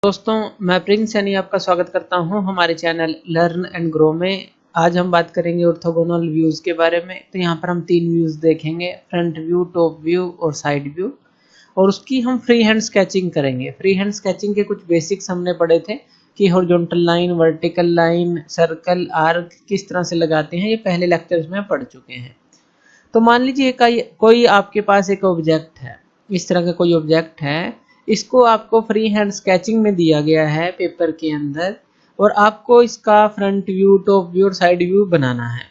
दोस्तों, मैं प्रिंस सैनी आपका स्वागत करता हूं हमारे चैनल लर्न एंड ग्रो में। आज हम बात करेंगे ऑर्थोगोनल व्यूज़ के बारे में। तो यहाँ पर हम 3 व्यूज़ देखेंगे, फ्रंट व्यू, टॉप व्यू और साइड व्यू, और उसकी हम फ्री हैंड स्केचिंग करेंगे। फ्री हैंड स्केचिंग के कुछ बेसिक्स हमने पढ़े थे कि horizontal line, vertical line, circle, arc किस तरह से लगाते हैं, ये पहले लेक्चर्स में पढ़ चुके हैं। तो मान लीजिए कोई आपके पास एक ऑब्जेक्ट है, इस तरह का कोई ऑब्जेक्ट है, इसको आपको फ्री हैंड स्केचिंग में दिया गया है पेपर के अंदर, और आपको इसका फ्रंट व्यू, टॉप व्यू और साइड व्यू बनाना है।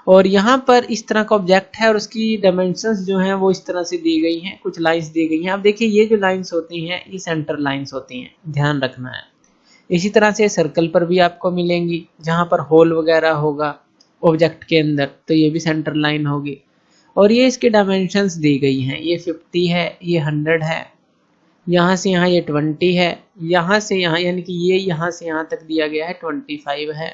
और यहाँ पर इस तरह का ऑब्जेक्ट है और उसकी डायमेंशंस जो हैं वो इस तरह से दी गई हैं, कुछ लाइंस दी गई हैं। अब देखिए, ये जो लाइंस होती हैं ये सेंटर लाइंस होती हैं, ध्यान रखना है। इसी तरह से सर्कल पर भी आपको मिलेंगी, जहाँ पर होल वगैरह होगा ऑब्जेक्ट के अंदर, तो ये भी सेंटर लाइन होगी। और ये इसके डायमेंशंस दी गई हैं, ये 50 है, ये 100 है, यहाँ से यहाँ ये 20 है, यहाँ से यहाँ यानी कि ये यहाँ से यहाँ तक दिया गया है 25 है।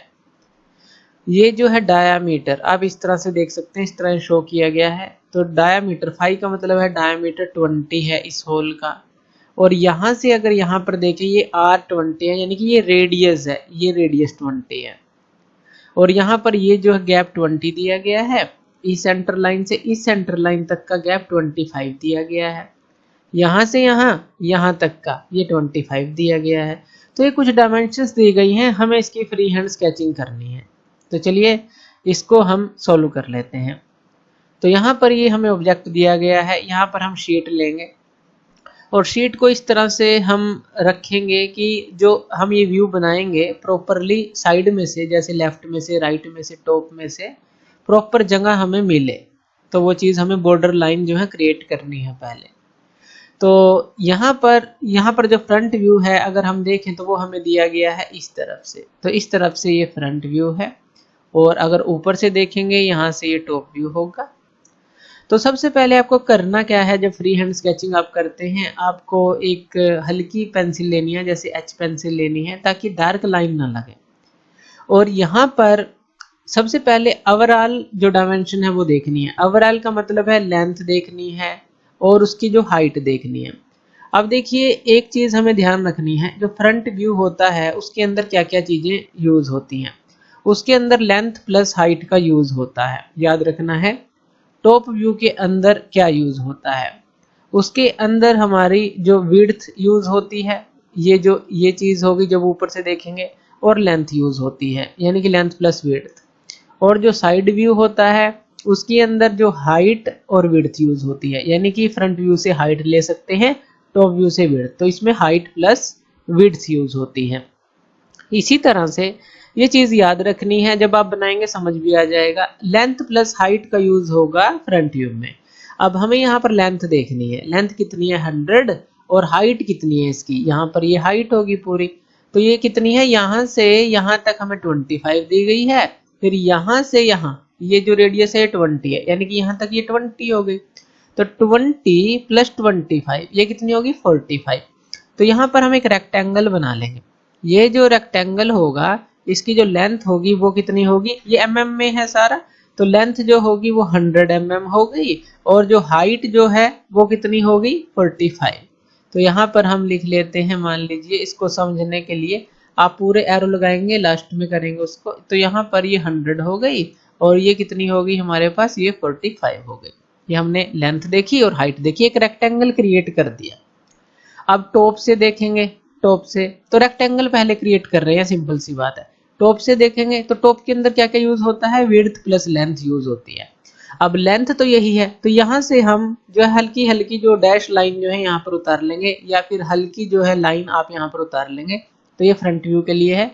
ये जो है डायामीटर, आप इस तरह से देख सकते हैं, इस तरह शो किया गया है। तो डायामीटर 5 का मतलब है डायामीटर 20 है इस होल का। और यहाँ से अगर यहाँ पर देखें, ये R20 है, यानी कि ये रेडियस है, ये रेडियस 20 है। और यहाँ पर ये जो है गैप 20 दिया गया है, इस सेंटर लाइन से इस सेंटर लाइन तक का गैप 25 दिया गया है। यहाँ से यहाँ तक का ये 25 दिया गया है। तो ये कुछ डायमेंशंस दी गई हैं, हमें इसकी फ्री हैंड स्केचिंग करनी है। तो चलिए इसको हम सॉल्व कर लेते हैं। तो यहाँ पर ये हमें ऑब्जेक्ट दिया गया है, यहाँ पर हम शीट लेंगे और शीट को इस तरह से हम रखेंगे कि जो हम ये व्यू बनाएंगे प्रॉपरली साइड में से, जैसे लेफ्ट में से, राइट में से, टॉप में से प्रॉपर जगह हमें मिले। तो वो चीज़ हमें बॉर्डर लाइन जो है क्रिएट करनी है पहले। तो यहाँ पर जो फ्रंट व्यू है अगर हम देखें तो वो हमें दिया गया है इस तरफ से। तो इस तरफ से ये फ्रंट व्यू है, और अगर ऊपर से देखेंगे यहाँ से ये टॉप व्यू होगा। तो सबसे पहले आपको करना क्या है, जब फ्री हैंड स्केचिंग आप करते हैं, आपको एक हल्की पेंसिल लेनी है, जैसे एच पेंसिल लेनी है, ताकि डार्क लाइन ना लगे। और यहाँ पर सबसे पहले ओवरऑल जो डायमेंशन है वो देखनी है। ओवरऑल का मतलब है लेंथ देखनी है और उसकी जो हाइट देखनी है। अब देखिए, एक चीज़ हमें ध्यान रखनी है, जो फ्रंट व्यू होता है उसके अंदर क्या क्या चीज़ें यूज़ होती हैं। उसके अंदर लेंथ प्लस हाइट का यूज़ होता है, याद रखना है। टॉप व्यू के अंदर क्या यूज़ होता है, उसके अंदर हमारी जो विड्थ यूज़ होती है, ये चीज़ होगी जब ऊपर से देखेंगे, और लेंथ यूज़ होती है, यानी कि लेंथ प्लस विड्थ। और जो साइड व्यू होता है उसके अंदर जो हाइट और विड्थ यूज़ होती है, यानी कि फ्रंट व्यू से हाइट ले सकते हैं, टॉप व्यू से विड्थ, तो इसमें हाइट प्लस विड्थ यूज़ होती है। इसी तरह से ये चीज़ याद रखनी है, जब आप बनाएंगे समझ भी आ जाएगा। लेंथ प्लस हाइट का यूज़ होगा फ्रंट व्यू में। अब हमें यहाँ पर लेंथ देखनी है, लेंथ कितनी है 100, और हाइट कितनी है इसकी, यहाँ पर ये हाइट होगी पूरी। तो ये कितनी है, यहाँ से यहाँ तक हमें 25 दी गई है, फिर यहाँ से यहाँ ये जो रेडियस है 20 है, यानी कि यहाँ तक ये 20 हो गई। तो 20 प्लस 25 ये कितनी होगी 45। तो यहाँ पर हम एक रेक्टेंगल बना लेंगे। ये जो रेक्टेंगल होगा इसकी जो लेंथ होगी वो कितनी होगी, ये एमएम में है सारा, तो लेंथ जो होगी वो 100 mm हो गई, और जो हाइट जो है वो कितनी होगी 45। तो यहाँ पर हम लिख लेते हैं, मान लीजिए इसको समझने के लिए आप पूरे एरो लगाएंगे, लास्ट में करेंगे उसको। तो यहाँ पर ये 100 हो गई, और ये कितनी होगी हमारे पास, ये 45 हो गई। ये हमने लेंथ देखी और हाइट देखी, एक रेक्टेंगल क्रिएट कर दिया। अब टॉप से देखेंगे, टॉप से तो रेक्टेंगल पहले क्रिएट कर रहे हैं, सिंपल सी बात है। टॉप से देखेंगे तो टॉप के अंदर क्या क्या यूज होता है, विड्थ प्लस लेंथ यूज होती है। अब लेंथ तो यही है, तो यहाँ से हम जो है हल्की हल्की जो डैश लाइन जो है यहाँ पर उतार लेंगे, या फिर हल्की जो है लाइन आप यहाँ पर उतार लेंगे। तो ये फ्रंट व्यू के लिए है।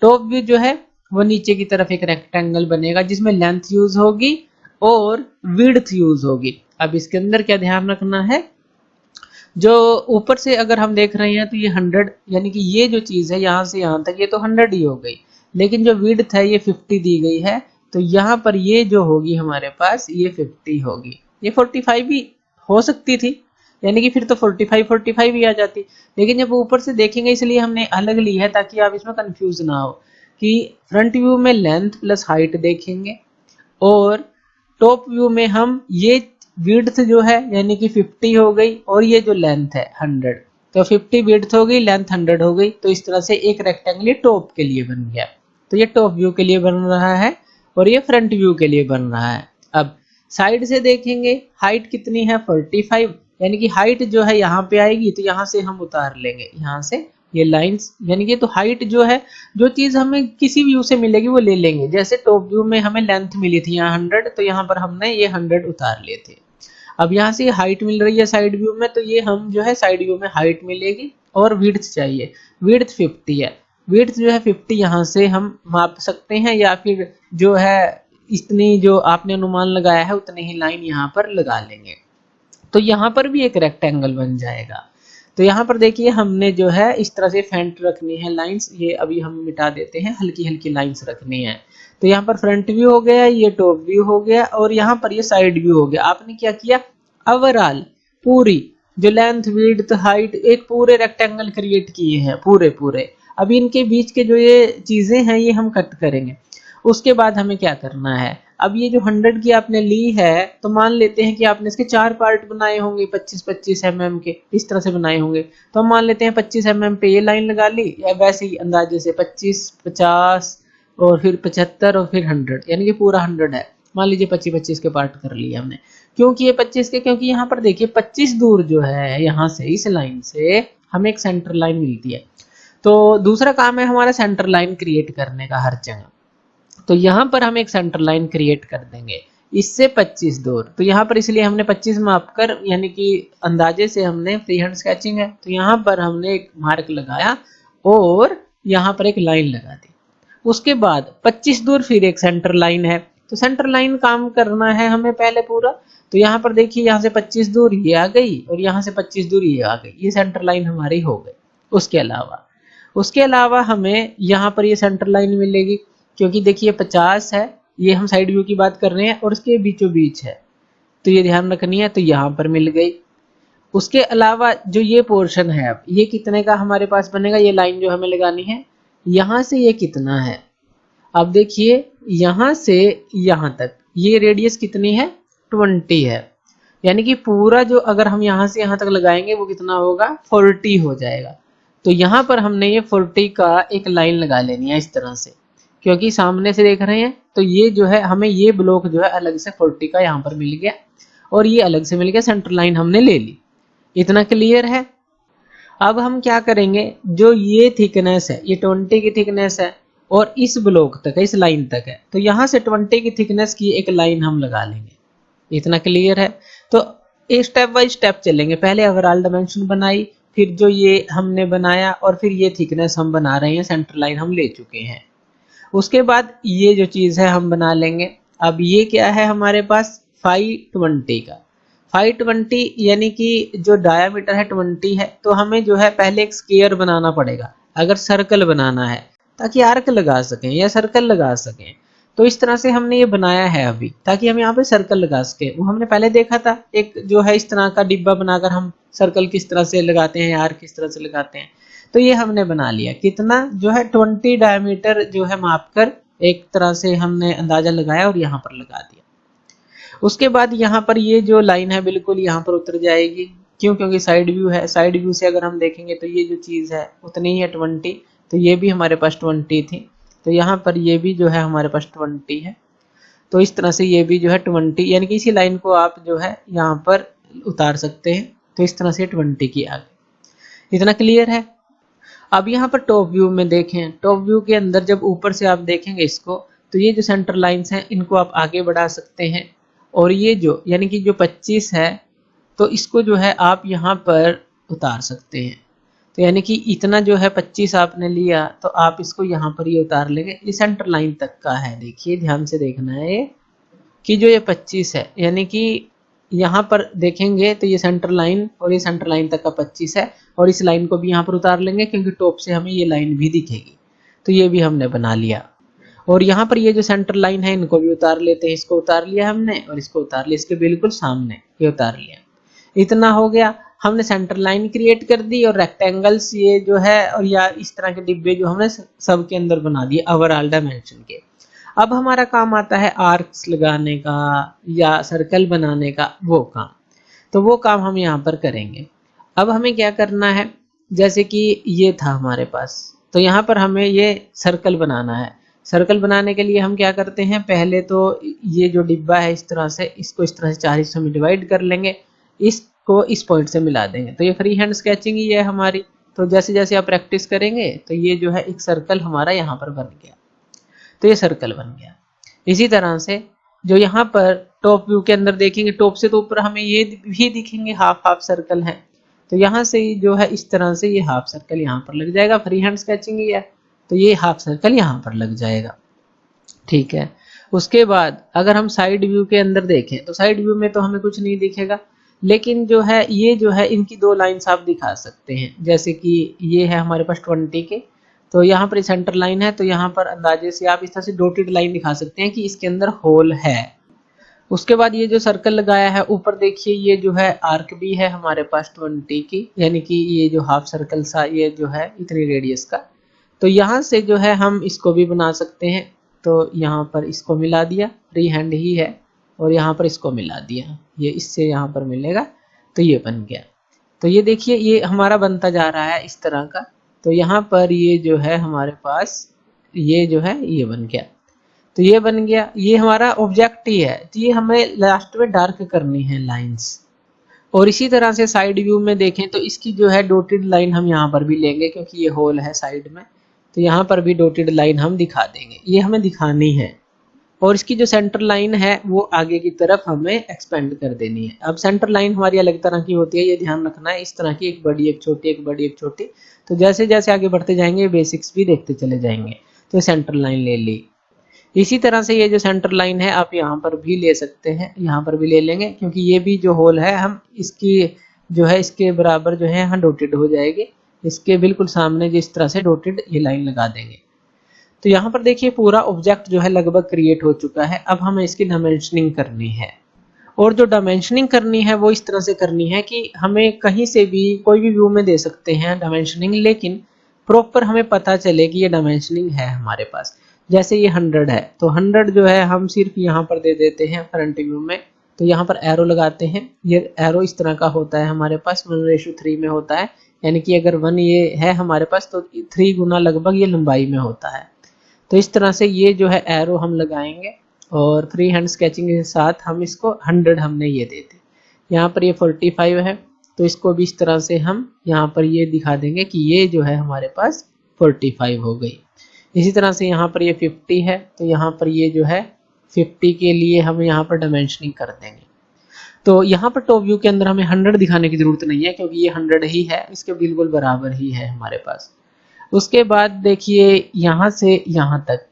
टॉप व्यू जो है वो नीचे की तरफ एक रेक्टेंगल बनेगा जिसमें लेंथ यूज होगी और विड्थ यूज होगी। अब इसके अंदर क्या ध्यान रखना है, जो ऊपर से अगर हम देख रहे हैं तो ये 100, यानी कि ये जो चीज़ है यहाँ से यहाँ तक ये तो 100 ही हो गई, लेकिन जो विड्थ है ये 50 दी गई है। तो यहाँ पर ये जो होगी हमारे पास ये 50 होगी, ये 45 भी हो सकती थी, यानी कि फिर तो 45 भी आ जाती। लेकिन जब ऊपर से देखेंगे इसलिए हमने अलग ली है, ताकि आप इसमें कंफ्यूज ना हो कि फ्रंट व्यू में लेंथ प्लस हाइट देखेंगे, और टॉप व्यू में हम ये विड्थ जो है यानी कि 50 हो गई, और ये जो लेंथ है 100, तो 50 विड्थ हो गई, लेंथ 100 हो गई। तो इस तरह से एक रेक्टेंगल टॉप के लिए बन गया। तो ये टॉप व्यू के लिए बन रहा है और ये फ्रंट व्यू के लिए बन रहा है। अब साइड से देखेंगे, हाइट कितनी है 45, यानी कि हाइट जो है यहाँ पे आएगी, तो यहाँ से हम उतार लेंगे, यहाँ से ये लाइंस, यानी कि तो हाइट जो है, जो चीज हमें किसी व्यू से मिलेगी वो ले लेंगे। जैसे टॉप व्यू में हमें लेंथ मिली थी यहाँ 100, तो यहाँ पर हमने ये 100 उतार लिए थे। अब यहाँ से हाइट मिल रही है साइड व्यू में, तो ये हम जो है साइड व्यू में हाइट मिलेगी। और विड्थ चाहिए, विड्थ 50 है, विड्थ जो है 50 यहाँ से हम माप सकते हैं, या फिर जो है इतनी जो आपने अनुमान लगाया है उतनी ही लाइन यहाँ पर लगा लेंगे। तो यहाँ पर भी एक रेक्टेंगल बन जाएगा। तो यहाँ पर देखिए हमने जो है इस तरह से फेंट रखनी है लाइंस, ये अभी हम मिटा देते हैं, हल्की हल्की लाइंस रखनी है। तो यहाँ पर फ्रंट व्यू हो गया, ये टॉप व्यू हो गया, और यहाँ पर ये साइड व्यू हो गया। आपने क्या किया, ओवरऑल पूरी जो लेंथ विड्थ हाइट एक पूरे रेक्टेंगल क्रिएट किए हैं पूरे। अब इनके बीच के जो ये चीजें हैं ये हम कट करेंगे। उसके बाद हमें क्या करना है, अब ये जो 100 की आपने ली है, तो मान लेते हैं कि आपने इसके 4 पार्ट बनाए होंगे 25-25 mm के, इस तरह से बनाए होंगे। तो हम मान लेते हैं 25 mm पे ये लाइन लगा ली, या वैसे ही अंदाजे से 25, 50 और फिर 75 और फिर 100, यानी कि पूरा 100 है। मान लीजिए 25-25 के पार्ट कर लिए हमने। क्योंकि ये 25 के, क्योंकि यहाँ पर देखिए 25 दूर जो है यहाँ से इस लाइन से हमें एक सेंटर लाइन मिलती है। तो दूसरा काम है हमारा सेंटर लाइन क्रिएट करने का हर जगह। तो यहाँ पर हम एक सेंटर लाइन क्रिएट कर देंगे इससे 25 दूर। तो यहाँ पर इसलिए हमने 25 माप कर, यानी कि अंदाजे से हमने फ्री हैंड स्केचिंग है, तो यहाँ पर हमने एक मार्क लगाया और यहाँ पर एक लाइन लगा दी। उसके बाद 25 दूर फिर एक सेंटर लाइन है। तो सेंटर लाइन काम करना है हमें पहले पूरा। तो यहाँ पर देखिए यहाँ से 25 दूर ये आ गई और यहाँ से 25 दूर ये आ गई, ये सेंटर लाइन हमारी हो गई। उसके अलावा हमें यहाँ पर ये सेंटर लाइन मिलेगी, क्योंकि देखिए 50 है, ये हम साइड व्यू की बात कर रहे हैं और इसके बीचों बीच है, तो ये ध्यान रखनी है। तो यहाँ पर मिल गई। उसके अलावा जो ये पोर्शन है, अब ये कितने का हमारे पास बनेगा, ये लाइन जो हमें लगानी है, यहाँ से ये कितना है। अब देखिए यहाँ से यहाँ तक ये रेडियस कितनी है, 20 है, यानी कि पूरा जो अगर हम यहाँ से यहाँ तक लगाएंगे वो कितना होगा, 40 हो जाएगा। तो यहाँ पर हमने ये 40 का एक लाइन लगा लेनी है इस तरह से, क्योंकि सामने से देख रहे हैं। तो ये जो है हमें ये ब्लॉक जो है अलग से 40 का यहाँ पर मिल गया और ये अलग से मिल गया, सेंटर लाइन हमने ले ली। इतना क्लियर है। अब हम क्या करेंगे, जो ये थिकनेस है, ये 20 की थिकनेस है और इस ब्लॉक तक है, इस लाइन तक है, तो यहाँ से 20 की थिकनेस की एक लाइन हम लगा लेंगे। इतना क्लियर है। तो एक स्टेप बाय स्टेप चलेंगे। पहले ओवरऑल डायमेंशन बनाई, फिर जो ये हमने बनाया, और फिर ये थिकनेस हम बना रहे हैं, सेंटर लाइन हम ले चुके हैं। उसके बाद ये जो चीज है हम बना लेंगे। अब ये क्या है हमारे पास, 520 का 520, यानी कि जो डायामीटर है 20 है। तो हमें जो है पहले एक स्क्वायर बनाना पड़ेगा अगर सर्कल बनाना है, ताकि आर्क लगा सकें या सर्कल लगा सकें। तो इस तरह से हमने ये बनाया है अभी, ताकि हम यहाँ पे सर्कल लगा सके। वो हमने पहले देखा था, एक जो है इस तरह का डिब्बा बनाकर हम सर्कल किस तरह से लगाते हैं, आर्क किस तरह से लगाते हैं। तो ये हमने बना लिया। कितना जो है 20 डायमीटर जो है माप कर एक तरह से हमने अंदाजा लगाया और यहाँ पर लगा दिया। उसके बाद यहाँ पर ये जो लाइन है बिल्कुल यहाँ पर उतर जाएगी। क्यों, क्योंकि साइड व्यू है। साइड व्यू से अगर हम देखेंगे तो ये जो चीज है उतनी ही है 20, तो ये भी हमारे पास 20 थी, तो यहाँ पर ये भी जो है हमारे पास 20 है। तो इस तरह से ये भी जो है 20, यानी कि इसी लाइन को आप जो है यहाँ पर उतार सकते हैं। तो इस तरह से 20 की आ गई। इतना क्लियर है। अब यहाँ पर टॉप व्यू में देखें, टॉप व्यू के अंदर जब ऊपर से आप देखेंगे इसको, तो ये जो सेंटर लाइंस हैं इनको आप आगे बढ़ा सकते हैं। और ये जो यानी कि जो 25 है, तो इसको जो है आप यहाँ पर उतार सकते हैं। तो यानी कि इतना जो है 25 आपने लिया, तो आप इसको यहाँ पर ये उतार लेंगे। ये सेंटर लाइन तक का है। देखिए ध्यान से देखना है ये, कि जो ये 25 है, यानी कि यहाँ पर देखेंगे तो ये सेंटर लाइन और ये सेंटर लाइन तक का 25 है, और इस लाइन को भी यहाँ पर उतार लेंगे क्योंकि टॉप से हमें ये लाइन भी दिखेगी। तो ये भी हमने बना लिया। और यहाँ पर ये जो सेंटर लाइन है इनको भी उतार लेते हैं। इसको उतार लिया हमने और इसको उतार लिया, इसके बिल्कुल सामने ये उतार लिया। इतना हो गया। हमने सेंटर लाइन क्रिएट कर दी और रेक्टेंगल्स ये जो है और या इस तरह के डिब्बे जो हमने सब के अंदर बना दिए ओवरऑल डायमेंशन के। अब हमारा काम आता है आर्क्स लगाने का या सर्कल बनाने का, वो काम। तो वो काम हम यहाँ पर करेंगे। अब हमें क्या करना है, जैसे कि ये था हमारे पास, तो यहाँ पर हमें ये सर्कल बनाना है। सर्कल बनाने के लिए हम क्या करते हैं, पहले तो ये जो डिब्बा है इस तरह से, इसको इस तरह से 4 हिस्सों में डिवाइड कर लेंगे, इसको इस पॉइंट से मिला देंगे। तो ये फ्री हैंड स्केचिंग ही है हमारी। तो जैसे जैसे आप प्रैक्टिस करेंगे तो ये जो है एक सर्कल हमारा यहाँ पर बन गया, तो ये सर्कल बन गया। इसी तरह से जो यहाँ पर टॉप व्यू के अंदर देखेंगे, टॉप से तो ऊपर हमें ये भी दिखेंगे हाफ हाफ सर्कल है, तो यहाँ से जो है इस तरह से ये हाफ सर्कल यहाँ पर लग जाएगा, फ्री हैंड स्केचिंग ही है, तो ये हाफ सर्कल यहाँ पर लग जाएगा। ठीक है, उसके बाद अगर हम साइड व्यू के अंदर देखें तो साइड व्यू में तो हमें कुछ नहीं दिखेगा, लेकिन जो है ये जो है इनकी 2 लाइन्स आप दिखा सकते हैं। जैसे कि ये है हमारे पास 20 के, तो यहाँ पर सेंटर लाइन है, तो यहाँ पर अंदाजे से आप इस तरह से डॉटेड लाइन दिखा सकते हैं कि इसके अंदर होल है। उसके बाद ये जो सर्कल लगाया है ऊपर देखिए, ये जो है आर्क भी है हमारे पास 20 की, यानी कि ये जो हाफ सर्कल सा ये जो है इतनी रेडियस का, तो यहाँ से जो है हम इसको भी बना सकते हैं। तो यहाँ पर इसको मिला दिया, फ्री हैंड ही है, और यहाँ पर इसको मिला दिया, ये इससे यहाँ पर मिलेगा, तो ये बन गया। तो ये देखिए ये हमारा बनता जा रहा है इस तरह का। तो यहाँ पर ये जो है हमारे पास ये जो है ये बन गया, तो ये बन गया, ये हमारा ऑब्जेक्ट ही है। तो ये हमें लास्ट में डार्क करनी है लाइंस। और इसी तरह से साइड व्यू में देखें तो इसकी जो है डॉटेड लाइन हम यहाँ पर भी लेंगे, क्योंकि ये होल है साइड में, तो यहाँ पर भी डॉटेड लाइन हम दिखा देंगे, ये हमें दिखानी है। और इसकी जो सेंटर लाइन है वो आगे की तरफ हमें एक्सपेंड कर देनी है। अब सेंटर लाइन हमारी अलग तरह की होती है, ये ध्यान रखना है, इस तरह की, एक बड़ी एक छोटी, एक बड़ी एक छोटी। तो जैसे जैसे आगे बढ़ते जाएंगे बेसिक्स भी देखते चले जाएंगे। तो सेंटर लाइन ले ली। इसी तरह से ये जो सेंटर लाइन है आप यहाँ पर भी ले सकते हैं, यहाँ पर भी ले लेंगे, क्योंकि ये भी जो होल है हम इसकी जो है इसके बराबर जो है यहाँ डॉटेड हो जाएगी, इसके बिल्कुल सामने जिस तरह से डॉटेड ये लाइन लगा देंगे। तो यहाँ पर देखिए पूरा ऑब्जेक्ट जो है लगभग क्रिएट हो चुका है। अब हमें इसकी डायमेंशनिंग करनी है, और जो डायमेंशनिंग करनी है वो इस तरह से करनी है कि हमें कहीं से भी कोई भी व्यू में दे सकते हैं डायमेंशनिंग, लेकिन प्रॉपर हमें पता चले कि ये डायमेंशनिंग है हमारे पास। जैसे ये 100 है, तो 100 जो है हम सिर्फ यहाँ पर दे देते हैं फ्रंट व्यू में, तो यहाँ पर एरो लगाते हैं। ये एरो इस तरह का होता है हमारे पास, 1:3 में होता है, यानी कि अगर 1 ये है हमारे पास तो 3 गुना लगभग ये लंबाई में होता है। तो इस तरह से ये जो है एरो हम लगाएंगे, और फ्री हैंड स्केचिंग के साथ हम इसको 100 हमने ये दे दी। यहाँ पर ये 45 है, तो इसको भी इस तरह से हम यहाँ पर ये दिखा देंगे कि ये जो है हमारे पास 45 हो गई। इसी तरह से यहाँ पर ये 50 है, तो यहाँ पर ये जो है 50 के लिए हम यहाँ पर डायमेंशनिंग कर देंगे। तो यहाँ पर टॉप व्यू के अंदर हमें 100 दिखाने की जरूरत नहीं है, क्योंकि ये 100 ही है, इसके बिल्कुल बराबर ही है हमारे पास। उसके बाद देखिए यहाँ से यहाँ तक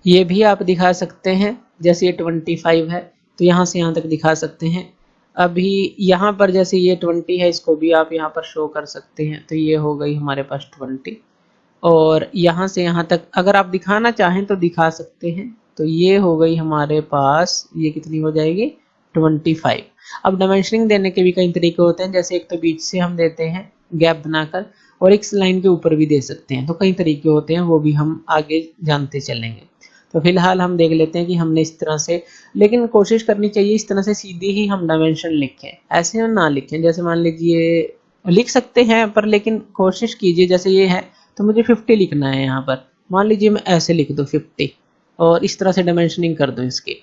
ये भी आप दिखा सकते हैं, जैसे ये 25 है तो यहाँ से यहाँ तक दिखा सकते हैं। अभी यहाँ पर जैसे ये 20 है, इसको भी आप यहाँ पर शो कर सकते हैं, तो ये हो गई हमारे पास 20। और यहाँ से यहाँ तक अगर आप दिखाना चाहें तो दिखा सकते हैं, तो ये हो गई हमारे पास, ये कितनी हो जाएगी 25। अब डायमेंशनिंग देने के भी कई तरीके होते हैं, जैसे एक तो बीच से हम देते हैं गैप बनाकर, और एक लाइन के ऊपर भी दे सकते हैं, तो कई तरीके होते हैं, वो भी हम आगे जानते चलेंगे। तो फिलहाल हम देख लेते हैं कि हमने इस तरह से, लेकिन कोशिश करनी चाहिए इस तरह से सीधी ही हम डायमेंशन लिखें, ऐसे हम ना लिखें। जैसे मान लीजिए लिख सकते हैं पर लेकिन कोशिश कीजिए, जैसे ये है तो मुझे 50 लिखना है, यहाँ पर मान लीजिए मैं ऐसे लिख दूँ 50, और इस तरह से डायमेंशनिंग कर दूँ इसकी।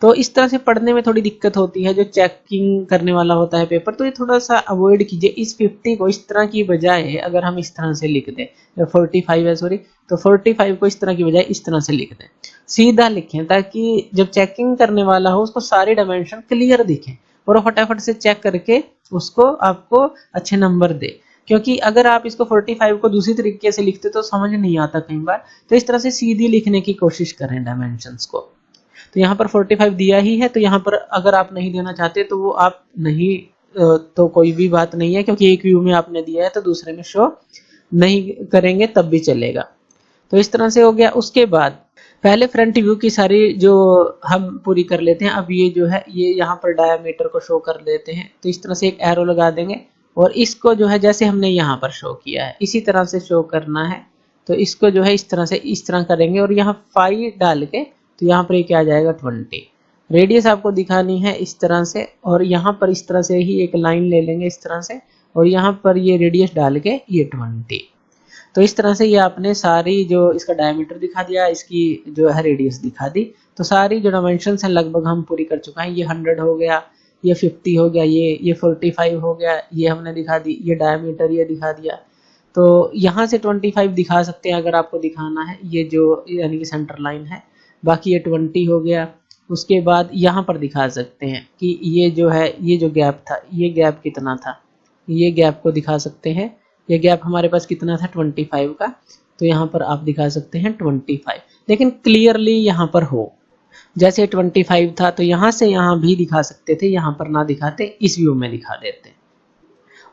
तो इस तरह से पढ़ने में थोड़ी दिक्कत होती है, जो चेकिंग करने वाला होता है पेपर, तो ये थोड़ा सा अवॉइड कीजिए। इस 50 को इस तरह की बजाय अगर हम इस तरह से लिख दें, 45 है सॉरी, तो 45 को इस तरह की बजाय इस तरह से लिख दें, सीधा लिखें, ताकि जब चेकिंग करने वाला हो उसको सारे डायमेंशन क्लियर दिखें और फटाफट से चेक करके उसको आपको अच्छे नंबर दे। क्योंकि अगर आप इसको 45 को दूसरी तरीके से लिखते तो समझ नहीं आता कई बार, तो इस तरह से सीधी लिखने की कोशिश करें डायमेंशंस को। तो यहाँ पर 45 दिया ही है, तो यहाँ पर अगर आप नहीं देना चाहते तो वो आप नहीं, तो कोई भी बात नहीं है, क्योंकि एक व्यू में आपने दिया है तो दूसरे में शो नहीं करेंगे तब भी चलेगा। तो इस तरह से हो गया। उसके बाद पहले फ्रंट व्यू की सारी जो हम पूरी कर लेते हैं। अब ये जो है ये यहाँ पर डायमीटर को शो कर लेते हैं, तो इस तरह से एक एरो लगा देंगे, और इसको जो है जैसे हमने यहाँ पर शो किया है इसी तरह से शो करना है। तो इसको जो है इस तरह से इस तरह करेंगे, और यहाँ 5 डाल के तो यहाँ पर क्या आ जाएगा 20। रेडियस आपको दिखानी है इस तरह से, और यहाँ पर इस तरह से ही एक लाइन ले लेंगे इस तरह से, और यहाँ पर ये रेडियस डाल के ये 20। तो इस तरह से ये आपने सारी जो इसका डायमीटर दिखा दिया, इसकी जो है रेडियस दिखा दी। तो सारी जो डायमेंशंस हैं लगभग हम पूरी कर चुके हैं। ये 100 हो गया, ये 50 हो गया, ये 45 हो गया, ये हमने दिखा दी, ये डायमीटर ये दिखा दिया। तो यहाँ से 25 दिखा सकते हैं अगर आपको दिखाना है, ये जो यानी कि सेंटर लाइन है। बाकी ये 20 हो गया। उसके बाद यहाँ पर दिखा सकते हैं कि ये जो है, ये जो गैप था, ये गैप कितना था, ये गैप को दिखा सकते हैं। ये गैप हमारे पास कितना था 25 का, तो यहाँ पर आप दिखा सकते हैं 25। लेकिन क्लियरली यहाँ पर हो, जैसे 25 था तो यहाँ से यहाँ भी दिखा सकते थे, यहाँ पर ना दिखाते, इस व्यू में दिखा देते।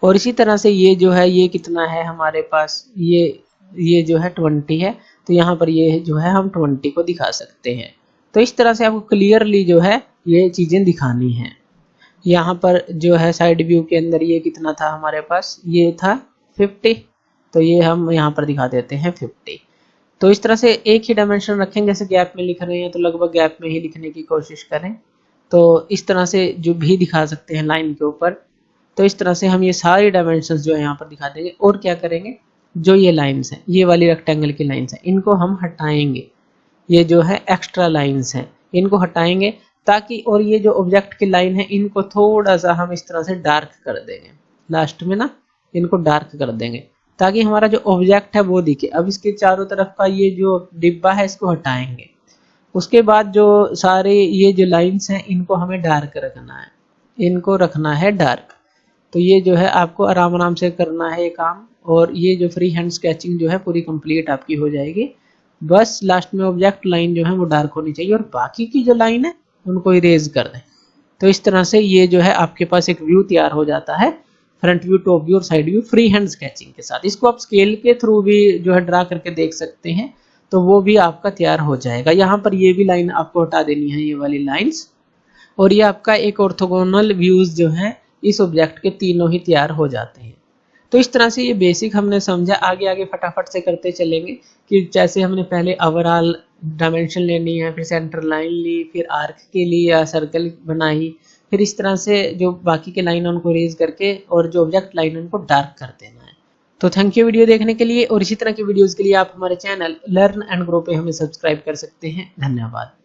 और इसी तरह से ये जो है, ये कितना है हमारे पास, ये जो है 20 है, तो यहाँ पर ये जो है हम 20 को दिखा सकते हैं। तो इस तरह से आपको क्लियरली जो है ये चीज़ें दिखानी हैं। यहाँ पर जो है साइड व्यू के अंदर ये कितना था हमारे पास, ये था 50, तो ये हम यहाँ पर दिखा देते हैं 50। तो इस तरह से एक ही डायमेंशन रखें, जैसे गैप में लिख रहे हैं तो लगभग गैप में ही लिखने की कोशिश करें। तो इस तरह से जो भी दिखा सकते हैं लाइन के ऊपर। तो इस तरह से हम ये सारी डायमेंशंस जो है यहाँ पर दिखा देंगे। और क्या करेंगे, जो ये लाइन्स हैं, ये वाली रेक्टेंगल की लाइन्स हैं, इनको हम हटाएंगे। ये जो है एक्स्ट्रा लाइन्स हैं, इनको हटाएंगे ताकि, और ये जो ऑब्जेक्ट की लाइन है इनको थोड़ा सा हम इस तरह से डार्क कर देंगे, लास्ट में ना इनको डार्क कर देंगे ताकि हमारा जो ऑब्जेक्ट है वो दिखे। अब इसके चारों तरफ का ये जो डिब्बा है इसको हटाएंगे। उसके बाद जो सारे ये जो लाइंस हैं इनको हमें डार्क रखना है, इनको रखना है डार्क। तो ये जो है आपको आराम आराम से करना है ये काम, और ये जो फ्री हैंड स्केचिंग जो है पूरी कंप्लीट आपकी हो जाएगी। बस लास्ट में ऑब्जेक्ट लाइन जो है वो डार्क होनी चाहिए, और बाकी की जो लाइन है उनको इरेज कर दें। तो इस तरह से ये जो है आपके पास एक व्यू तैयार हो जाता है, फ्रंट व्यू, टॉप व्यू और side view free hand sketching के साथ। इसको आप स्केल के थ्रू भी जो है ड्रा करके देख सकते हैं, तो वो भी आपका तैयार हो जाएगा। यहाँ पर ये भी लाइन आपको हटा देनी है, ये वाली लाइंस, और ये आपका एक ऑर्थोगोनल व्यूज जो है इस ऑब्जेक्ट के तीनों ही तैयार हो जाते हैं। तो इस तरह से ये बेसिक हमने समझा। आगे आगे फटाफट से करते चलेंगे कि जैसे हमने पहले ओवरऑल डायमेंशन लेनी है, फिर सेंटर लाइन ली, फिर आर्क के लिए या सर्कल बनाई, फिर इस तरह से जो बाकी के लाइन उनको रेज करके और जो ऑब्जेक्ट लाइन उनको डार्क कर देना है। तो थैंक यू वीडियो देखने के लिए, और इसी तरह की वीडियोस के लिए आप हमारे चैनल लर्न एंड ग्रो पे हमें सब्सक्राइब कर सकते हैं। धन्यवाद।